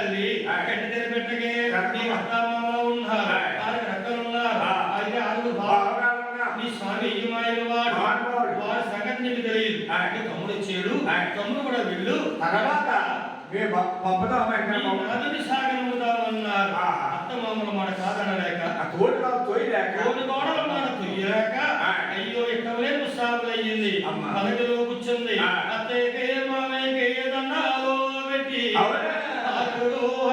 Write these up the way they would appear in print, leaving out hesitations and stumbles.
తల్లి గడ్డి తెరపెట్టగే నీ అత్తామామలో ఉన్నారు, 6 రక్కలున్నారు, అయితే 6 బాగా నీ స్వామి ఈ మాయలు వాడి సంగతి నీకు తెలియదు. తమ్ముడు వచ్చాడు, తమ్ముడు కూడా వెళ్ళు తర్వాత నదుని సాగనముదామన్నారు. అత్తమామల మాట కాదనలేక తోటి గోడల మాట తొయ్యలేక అయ్యో ఇట్టవలే ముస్తాబులయ్యింది. పలకలో కూర్చుంది అత్తయ్యకే మామయ్యకే ఏదన్నాలో పెట్టి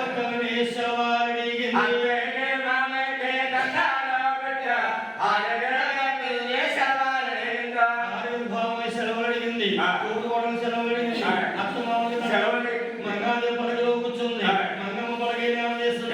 అక్కనే సవాడిగింది. సెలవులడిగింది, తోటి గోడలు సెలవులడిగింది, అత్తమామలు సెలవులు. మంగాదేవి పలకలో కూర్చుంది, మంగమ్మ పలకేమో చేస్తుంది.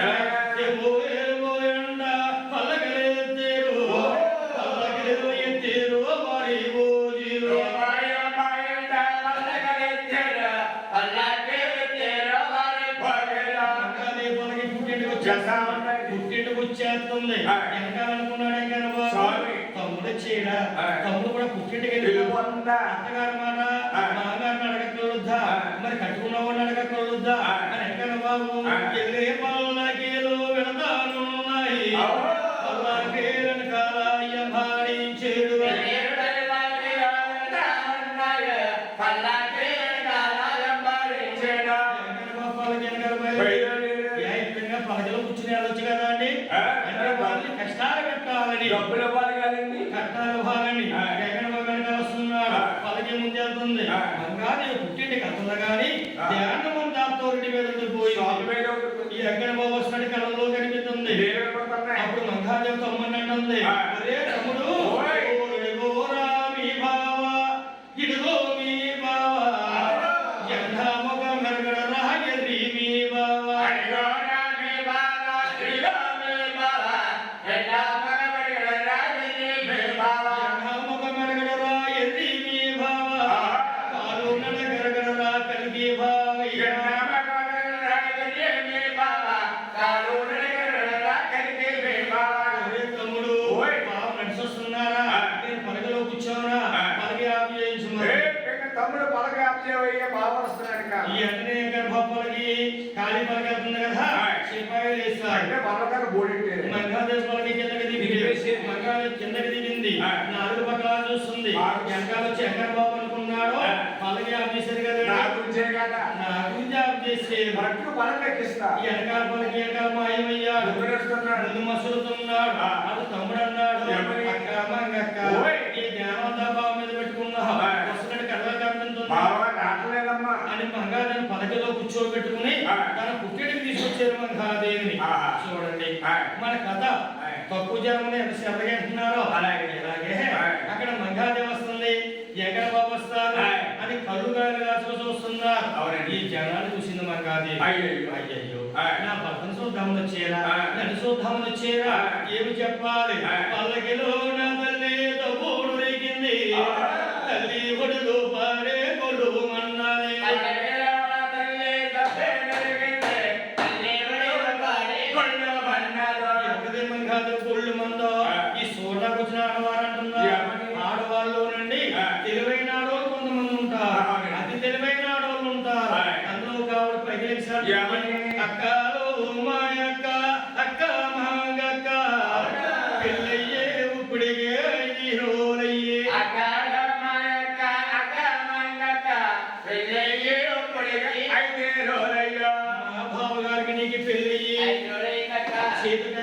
పుట్టింటికి వచ్చేస్తుంది. వెనకాలనుకున్నాడు తమ్ముడు చీడ, తమ్ముడు కూడా పుట్టింటికి అత్తగారు మాట మామగారిని అడగకూడదా, మరి కట్టుకున్నవాడిని అడగకూడదా అని వెనకాల బాబు వెళ్ళే పల్లకీలు వెళతానున్నాయి. పల్లకీలు వెనకాల భారించేడు పలకలో కూర్చుని వెళ్ళొచ్చు కదా అండి. అంటే వాళ్ళని కష్టాలు కట్టాలని డబ్బులు ఇవ్వాలి కదండి, కట్టాలు ఇవ్వాలని వెనక వస్తున్నాడు. పలకి ముందు వెళ్తుంది. మంగాదేవి పుట్టింటికి వెళ్తుంది కానీ ధ్యానం దాంతోటి మీద ఉండిపోయింది. ఈ వెంకట బాబు వస్తున్నాడు, కళ్ళలో కనిపిస్తుంది. అప్పుడు మంగాదేవి తమ్ముడు అంటుంది, అరే తమ్ముడు మీ బావ ఇదిగో మీ బావ ఎండామొగ మెరగడ రాయరి మీ బావ తమ్ముడు పలక ఆప్చేవయ్యే బాగా వస్తున్నాడు. ఈ అంటే గర్భపలకి ఖాళీ పలక అవుతుంది కదా, సిపాయిలు వేస్తారు. మంగాదేవి పలకి కిందకి దిగింది. మంగాదేవి కిందకి దిగింది, 4 పక్కల చూస్తుంది. వెనకాల వచ్చి వెంకట బాబు అనుకున్నాడు, పలకి ఆఫ్ చేశారు కదా, నా గురించి ఆఫ్ చేసి వెనకాల పలకి వెనకాల మాయమయ్యాడు, ముందు మసులుతున్నాడు. అటు తమ్ముడు అన్నాడు, అక్క మంగక్క ఈ దేవతా బాబు మీద పెట్టుకున్నావు వస్తున్నాడు కళ్ళ అని మంగాదేవి పలకలో కూర్చోబెట్టుకుని తన పుట్టిడికి తీసుకొచ్చారు మంగాదేవిని. చూడండి మన కథ తక్కువ జన్మని ఎంత శ్రద్ధగా అంటున్నారో అలాగే అక్కడ మంగాదేవి వస్తుంది, ఎక్కడ బాబు వస్తారు అని కళ్ళుగా చూస్తున్నారు. ఈ జనాలు చూసింది మంగాదేవి, అయ్యయ్యో నా భర్తను చూద్దామని వచ్చేరా, నన్ను చూద్దామని వచ్చేరా, ఏమి చెప్పాలి. పల్లకిలో నా తల్లి తప్పుడు రేగింది, తల్లి ఒడిలో పాడే కొడుకు మన్నాలి. మంగాదేవి కొళ్ళు మందో ఈ సోడాకు వచ్చిన ఆడవారు అంటున్నారు. ఆడవాళ్ళు నుండి తెలివైన ఆడవాళ్ళు కొంతమంది ఉంటారు, అతి తెలివైన ఆడవాళ్ళు ఉంటారు. అందులో కావడం ప్రజలు అక్కలు మాయక్క అక్క మాగక్క పెళ్ళయ్యే ఉప్పుడిగే హీరోలయ్యే మా బావ గారికి నీకు పెళ్ళి సీతక